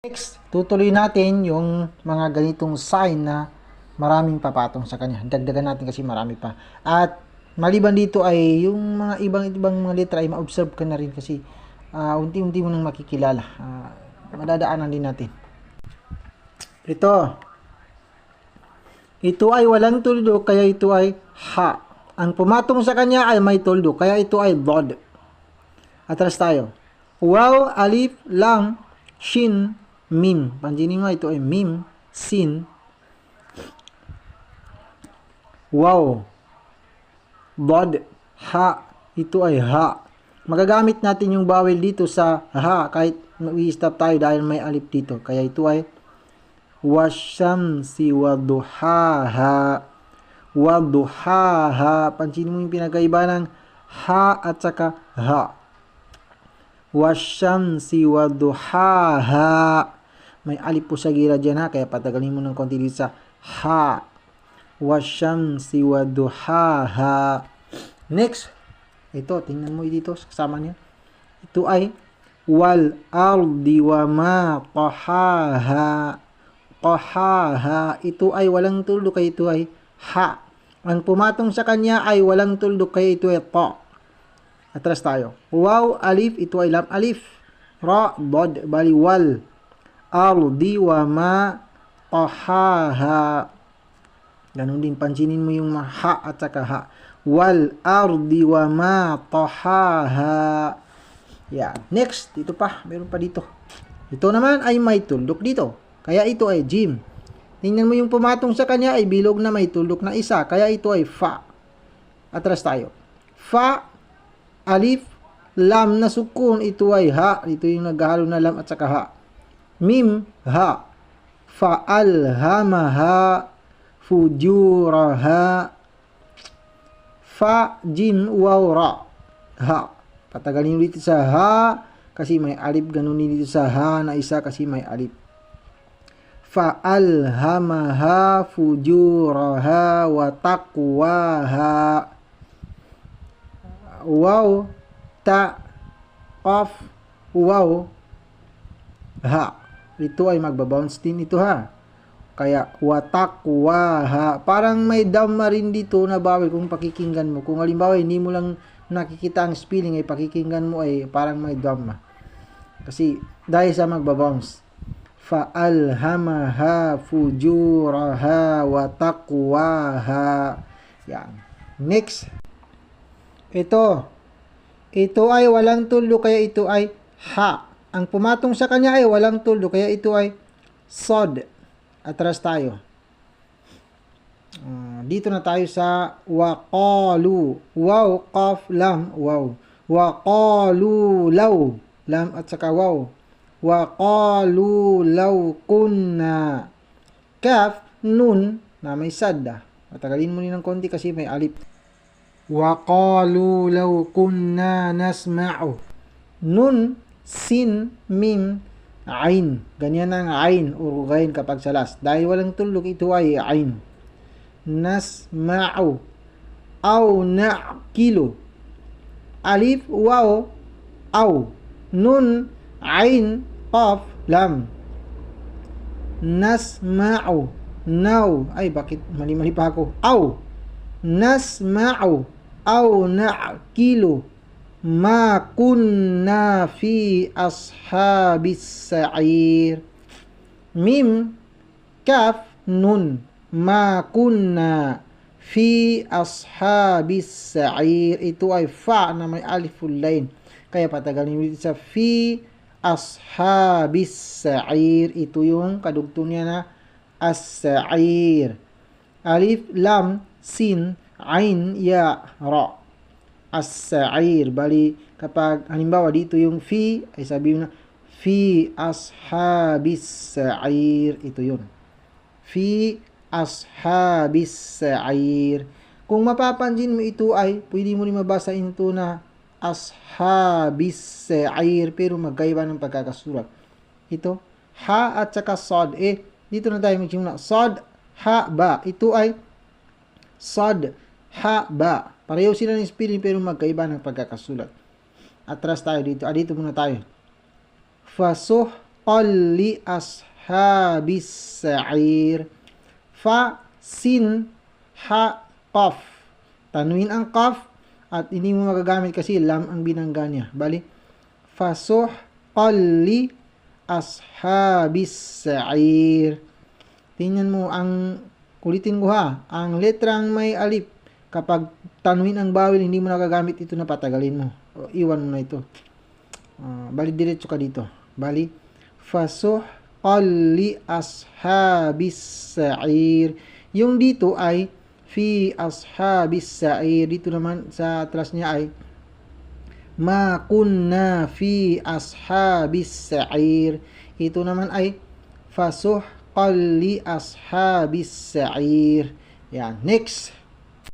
Next, tutuloy natin yung mga ganitong sign na maraming papatong sa kanya. Dagdagan natin kasi marami pa. At maliban dito ay yung mga ibang mga letra ay ma-observe ka na rin kasi unti-unti mo nang makikilala. Madadaanan din natin. Ito ay walang tuldok kaya ito ay ha. Ang pumatong sa kanya ay may tuldok kaya ito ay dod. Atras tayo. Waw, alif, lam, shin, mim. Pansinin mo, ito ay mim, sin, wow, bod, ha. Ito ay ha. Magagamit natin yung vowel dito sa ha kahit i-stop tayo dahil may alif dito. Kaya ito ay wasyamsi waduhaha. Waduhaha. Pansinin mo yung pinagkaiba ng ha at saka ha. Wasyamsi waduhaha. May alif po sa gira dyan ha, kaya patagalin mo ng konti dito sa ha. Wasyamsi waduhaha. Next, ito, tingnan mo dito, kasama niya. Ito ay wal ardi wa ma tahaha. Tahaha. Ito ay walang tuldok, kaya ito ay ha. Ang pumatong sa kanya ay walang tuldok, kaya ito ay ta. Atras tayo. Waw, alif, ito ay lam, alif. Ra, bod, bali wal ardi wa ma tahaha. Ganun din, pansinin mo yung ha at saka ha. Wal ardi wa ma tahaha. Yan. Next, dito pa, meron pa dito. Ito naman ay may tuldok dito. Kaya ito ay jim. Tingnan mo yung pumatong sa kanya ay bilog na may tuldok na isa. Kaya ito ay fa. Atras tayo. Fa, alif, lam na sukun. Ito ay ha. Ito yung naghahalo na lam at saka ha. Mim, ha. Fa'alhamaha fujuraha. Fa, jim, waw, ra. Ha. Patagalin dito sa ha kasi may alif. Ganunin dito sa ha na isa kasi may alif. Fa'alhamaha fujuraha wa taqwaha. Waw, ta, qaf, waw, ha. Ito ay magbabounce din ito ha. Kaya watakwaha. Parang may dhamma rin dito na bawal kung pakikinggan mo. Kung halimbawa hindi mo lang nakikita ang spelling ay pakikinggan mo ay parang may dhamma. Kasi dahil sa magbabounce. Fa'alhamaha fujuraha watakwaha. Yan. Next. Ito ay walang tuldok kaya ito ay ha. Ang pumatong sa kanya ay walang tuldok kaya ito ay sod. Atras tayo. Dito na tayo sa waqalu. Waw, qaf, lam, waw. Waqalu law. Lam at saka waw. Waqalu law kunna. Kaf, nun na may sadda. Patagalin mo rin ng konti kasi may alif. Waqalu law kunna nasma'u. Nun, sin, mim, ain. Ganyan ang ain o gain kapag sa last. Dahil walang tuldok, ito ay ain. Nasma'u. Aw na'kilu. Alif, waw, aw. Nun, ain, qaf, lam. Nasma'u. Naw. Ay, bakit mali-mali pa ako? Aw. Nasma'u. Aw na'kilu. Ma kunna fi ashabis sa'ir. Mim, kaf, nun. Ma kunna fi ashabis sa'ir. Ito ay fa na may aliful line. Kaya patagalin mo dito sa fi ashabis sa'ir. Ito yung kadugtong niya na as-sa'ir. Alif, lam, sin, ain, ya, ra. As-sa'ir. Bali, kapag halimbawa dito yung fi, ay sabihin na fi ashabis sa'ir. Ito yun. Fi ashabis sa'ir. Kung mapapansin mo ito ay, pwede mo rin mabasa ito na ashabis sa'ir, pero magkaiba ng pagkakasulat. Ito, ha at saka sod. Dito na tayo magsimula. Sod, ha, ba. Ito ay sod, ha, ba. Pareho sila ng spelling pero magkaiba ng pagkakasulat. Atras tayo dito. Dito muna tayo. Fasuh li ashabis sa'ir. Fa, sin, ha, qaf. Tanwin ang qaf at hindi mo magagamit kasi lam ang binangga niya. Bali, fasuhqan li ashabis sa'ir. Tingnan mo ang kulitin ko ha. Ang letrang may alif, kapag tanwin ang bawil, hindi mo nagagamit ito na patagalin mo. O, iwan mo na ito. Bali, diretso ka dito. Bali, fasuhqan li ashabis sa'ir. Yung dito ay fi ashabis sa'ir. Dito naman sa atras niya ay ma kunna fi ashabis sa'ir. Ito naman ay fasuhqan li ashabis sa'ir. Yan. Next.